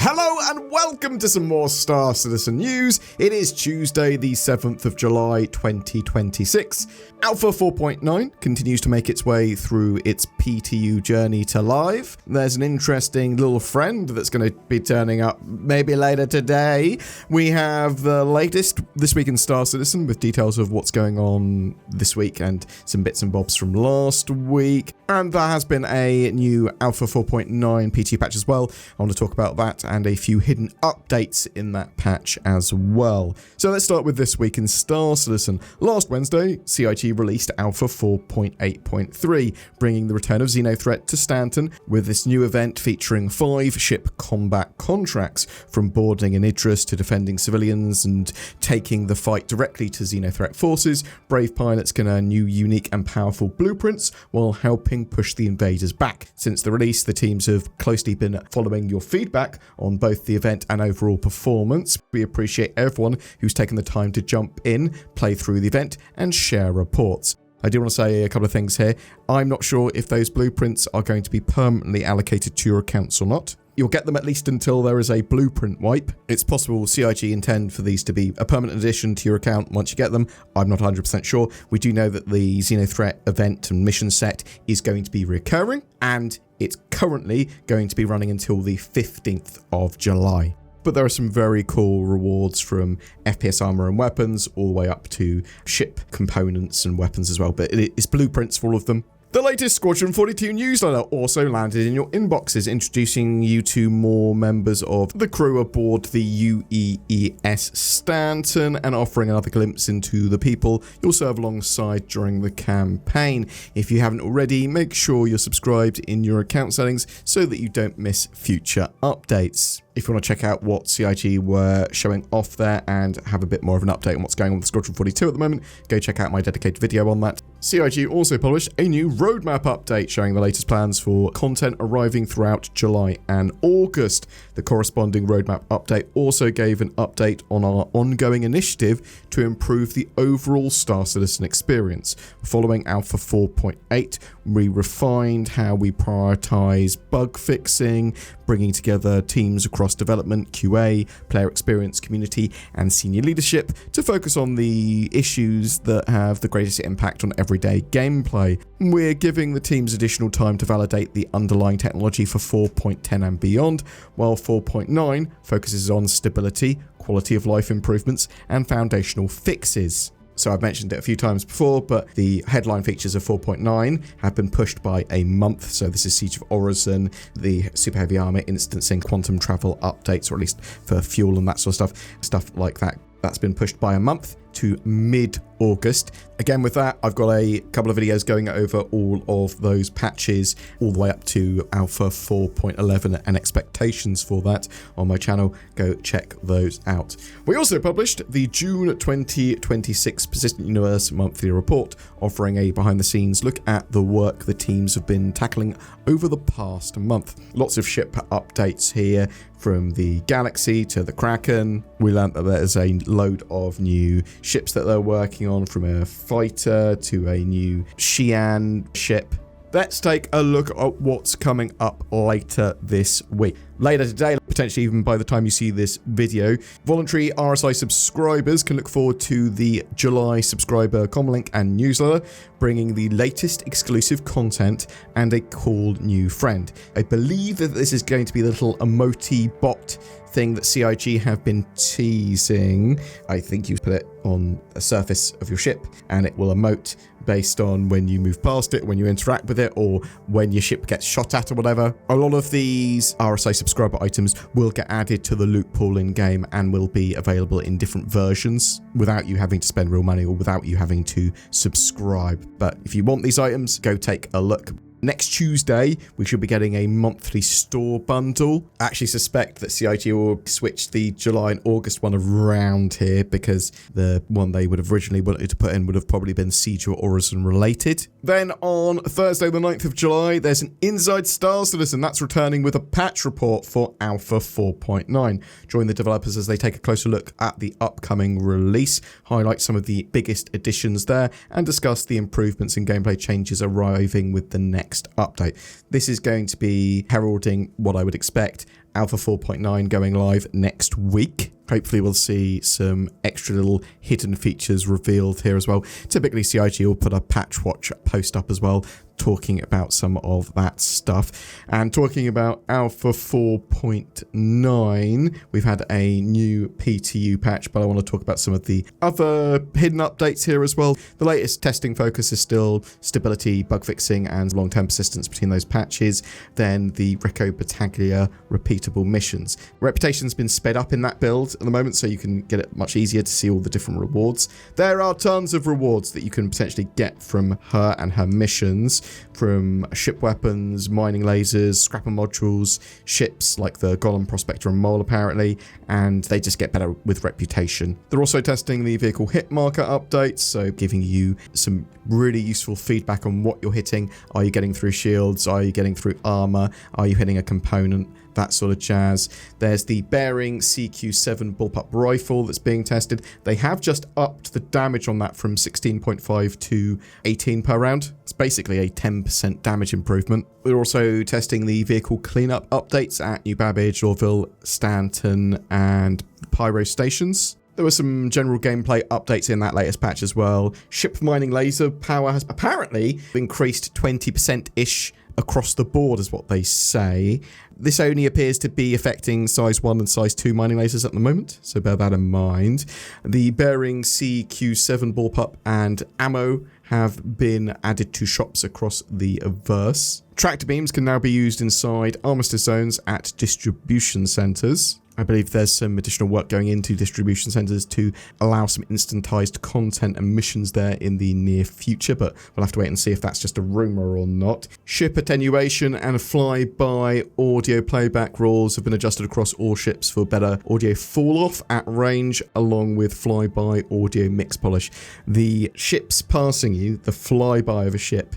Hello and welcome to some more Star Citizen news. It is Tuesday, the 7th of July, 2026. Alpha 4.9 continues to make its way through its PTU journey to live. There's an interesting little friend that's going to be turning up maybe later today. We have the latest This Week in Star Citizen with details of what's going on this week and some bits and bobs from last week. And there has been a new Alpha 4.9 PTU patch as well. I want to talk about that and a few hidden updates in that patch as well. So let's start with This Week in Star Citizen. Last Wednesday, CIG released Alpha 4.8.3, bringing the return of Xenothreat to Stanton with this new event featuring 5 ship combat contracts, from boarding an Idris to defending civilians and taking the fight directly to Xenothreat forces. Brave pilots can earn new, unique and powerful blueprints while helping push the invaders back. Since the release, the teams have closely been following your feedback on both the event and overall performance. We appreciate everyone who's taken the time to jump in, play through the event and share reports. I do want to say a couple of things here. I'm not sure if those blueprints are going to be permanently allocated to your accounts or not. You'll get them at least until there is a blueprint wipe. It's possible CIG intend for these to be a permanent addition to your account once you get them. I'm not 100% sure. We do know that the Xenothreat event and mission set is going to be recurring, and it's currently going to be running until the 15th of July. But there are some very cool rewards, from FPS armor and weapons all the way up to ship components and weapons as well. But it's blueprints for all of them. The latest Squadron 42 newsletter also landed in your inboxes, introducing you to more members of the crew aboard the UEES Stanton and offering another glimpse into the people you'll serve alongside during the campaign. If you haven't already, make sure you're subscribed in your account settings so that you don't miss future updates. If you want to check out what CIG were showing off there and have a bit more of an update on what's going on with Squadron 42 at the moment, go check out my dedicated video on that. CIG also published a new roadmap update showing the latest plans for content arriving throughout July and August. The corresponding roadmap update also gave an update on our ongoing initiative to improve the overall Star Citizen experience. Following Alpha 4.8, we refined how we prioritize bug fixing, bringing together teams across development, QA, player experience, community, and senior leadership to focus on the issues that have the greatest impact on everyday gameplay. We're giving the teams additional time to validate the underlying technology for 4.10 and beyond, while 4.9 focuses on stability, quality of life improvements, and foundational fixes. So I've mentioned it a few times before, but the headline features of 4.9 have been pushed by a month. So this is Siege of Orison, the Super Heavy Armor instancing, quantum travel updates, or at least for fuel and that sort of stuff like that. That's been pushed by a month to mid-August. Again, with that, I've got a couple of videos going over all of those patches all the way up to Alpha 4.11 and expectations for that on my channel. Go check those out. We also published the June 2026 Persistent Universe Monthly Report, offering a behind-the-scenes look at the work the teams have been tackling over the past month. Lots of ship updates here, from the Galaxy to the Kraken. We learned that there's a load of new ships that they're working on, from a fighter to a new Xi'an ship. Let's take a look at what's coming up later this week. Later today, potentially even by the time you see this video, voluntary RSI subscribers can look forward to the July subscriber comlink and newsletter, bringing the latest exclusive content and a cool new friend. I believe that this is going to be the little emoji bot thing that CIG have been teasing. I think you put it on the surface of your ship and it will emote based on when you move past it, when you interact with it, or when your ship gets shot at or whatever. A lot of these RSI subscriber items will get added to the loot pool in game and will be available in different versions without you having to spend real money or without you having to subscribe. But if you want these items, go take a look. Next Tuesday, we should be getting a monthly store bundle. I actually suspect that CIG will switch the July and August one around here, because the one they would have originally wanted to put in would have probably been Siege or Orison related. Then on Thursday, the 9th of July, there's an Inside Star Citizen that's returning with a patch report for Alpha 4.9. Join the developers as they take a closer look at the upcoming release, highlight some of the biggest additions there, and discuss the improvements and gameplay changes arriving with the next update. This is going to be heralding what I would expect Alpha 4.9 going live next week. Hopefully we'll see some extra little hidden features revealed here as well. Typically CIG will put a patch watch post up as well, talking about some of that stuff. And talking about Alpha 4.9, we've had a new PTU patch, but I want to talk about some of the other hidden updates here as well. The latest testing focus is still stability, bug fixing, and long-term persistence between those patches. Then the Recco Battaglia repeatable missions. Reputation's been sped up in that build at the moment, so you can get it much easier to see all the different rewards. There are tons of rewards that you can potentially get from her and her missions, from ship weapons, mining lasers, scrapper modules, ships like the Golem, Prospector and Mole apparently, and they just get better with reputation. They're also testing the vehicle hit marker updates, so giving you some really useful feedback on what you're hitting. Are you getting through shields? Are you getting through armor? Are you hitting a component? That sort of jazz. There's the Bearing CQ7 bullpup rifle that's being tested. They have just upped the damage on that from 16.5 to 18 per round. It's basically a 10% damage improvement. We're also testing the vehicle cleanup updates at New Babbage, Orville, Stanton, and Pyro stations. There were some general gameplay updates in that latest patch as well. Ship mining laser power has apparently increased 20%-ish across the board is what they say. This only appears to be affecting size 1 and size 2 mining lasers at the moment, so bear that in mind. The Bearing CQ7 bullpup and ammo have been added to shops across the verse. Tractor beams can now be used inside armistice zones at distribution centres. I believe there's some additional work going into distribution centres to allow some instantized content and missions there in the near future, but we'll have to wait and see if that's just a rumour or not. Ship attenuation and flyby audio playback rules have been adjusted across all ships for better audio fall-off at range, along with flyby audio mix polish. The ships passing you, the flyby of a ship,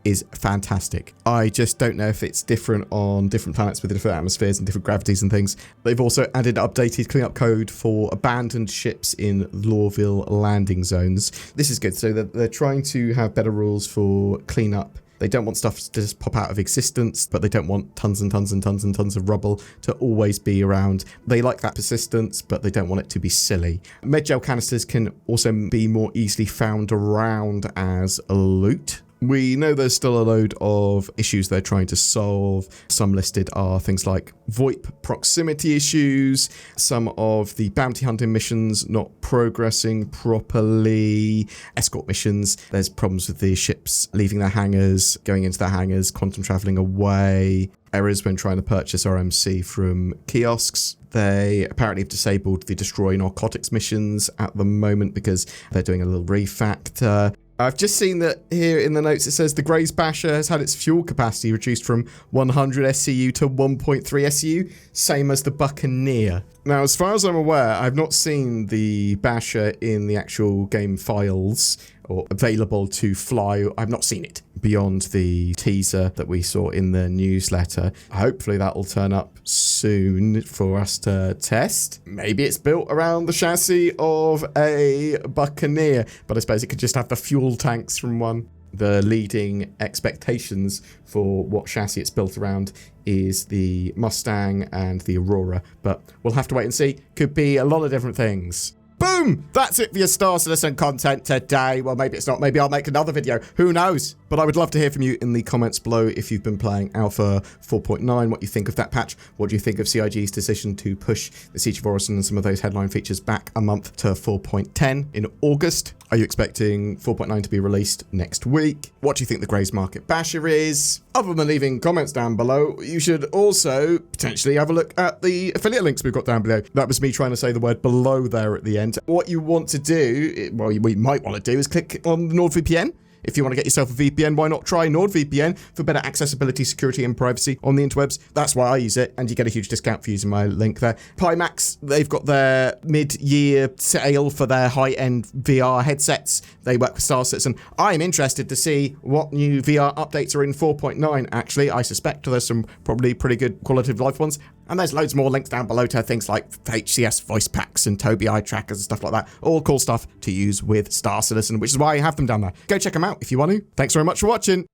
is fantastic. I just don't know if it's different on different planets with different atmospheres and different gravities and things. They've also added updated cleanup code for abandoned ships in Lorville landing zones. This is good. So they're trying to have better rules for cleanup. They don't want stuff to just pop out of existence, but they don't want tons and tons and tons and tons of rubble to always be around. They like that persistence, but they don't want it to be silly. Medgel canisters can also be more easily found around as loot. We know there's still a load of issues they're trying to solve. Some listed are things like VoIP proximity issues, some of the bounty hunting missions not progressing properly, escort missions. There's problems with the ships leaving their hangars, going into their hangars, quantum traveling away. Errors when trying to purchase RMC from kiosks. They apparently have disabled the destroy narcotics missions at the moment because they're doing a little refactor. I've just seen that here in the notes it says the Grays Basher has had its fuel capacity reduced from 100 SCU to 1.3 SCU, same as the Buccaneer. Now, as far as I'm aware, I've not seen the Basher in the actual game files or available to fly. I've not seen it beyond the teaser that we saw in the newsletter. Hopefully that will turn up soon for us to test. Maybe it's built around the chassis of a Buccaneer, but I suppose it could just have the fuel tanks from one. The leading expectations for what chassis it's built around is the Mustang and the Aurora, but we'll have to wait and see. Could be a lot of different things. Boom! That's it for your Star Citizen content today. Well, maybe it's not. Maybe I'll make another video. Who knows? But I would love to hear from you in the comments below if you've been playing Alpha 4.9, what you think of that patch. What do you think of CIG's decision to push the Siege of Orison and some of those headline features back a month to 4.10 in August? Are you expecting 4.9 to be released next week? What do you think the Grays Market Basher is? Other than leaving comments down below, you should also potentially have a look at the affiliate links we've got down below. That was me trying to say the word below there at the end. What you want to do, well, what you might want to do is click on NordVPN. If you want to get yourself a VPN, why not try NordVPN for better accessibility, security, and privacy on the interwebs? That's why I use it, and you get a huge discount for using my link there. Pimax, they've got their mid-year sale for their high-end VR headsets. They work with Star Citizen. I'm interested to see what new VR updates are in 4.9, actually. I suspect there's some probably pretty good quality of life ones. And there's loads more links down below to things like HCS voice packs and Tobii eye trackers and stuff like that. All cool stuff to use with Star Citizen, which is why I have them down there. Go check them out if you want to. Thanks very much for watching.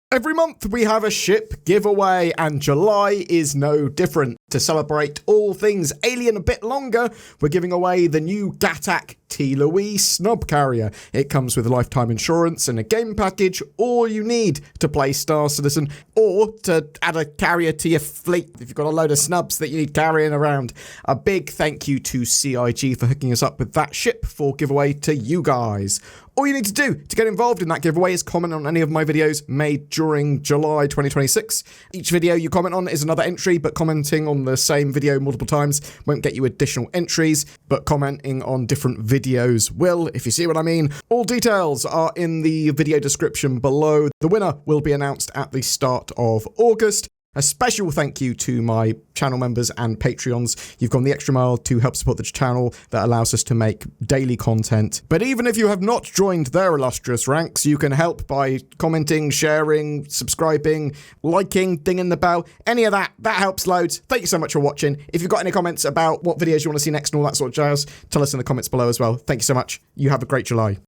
Every month we have a ship giveaway, and July is no different. To celebrate all things alien a bit longer, we're giving away the new Gattac T. Louise Snub Carrier. It comes with lifetime insurance and a game package, all you need to play Star Citizen, or to add a carrier to your fleet if you've got a load of snubs that you need carrying around. A big thank you to CIG for hooking us up with that ship for giveaway to you guys. All you need to do to get involved in that giveaway is comment on any of my videos made during July 2026. Each video you comment on is another entry, but commenting on the same video multiple times won't get you additional entries, but commenting on different videos will, if you see what I mean. All details are in the video description below. The winner will be announced at the start of August. A special thank you to my channel members and Patreons. You've gone the extra mile to help support the channel that allows us to make daily content. But even if you have not joined their illustrious ranks, you can help by commenting, sharing, subscribing, liking, dinging the bell, any of that. That helps loads. Thank you so much for watching. If you've got any comments about what videos you want to see next and all that sort of jazz, tell us in the comments below as well. Thank you so much. You have a great July.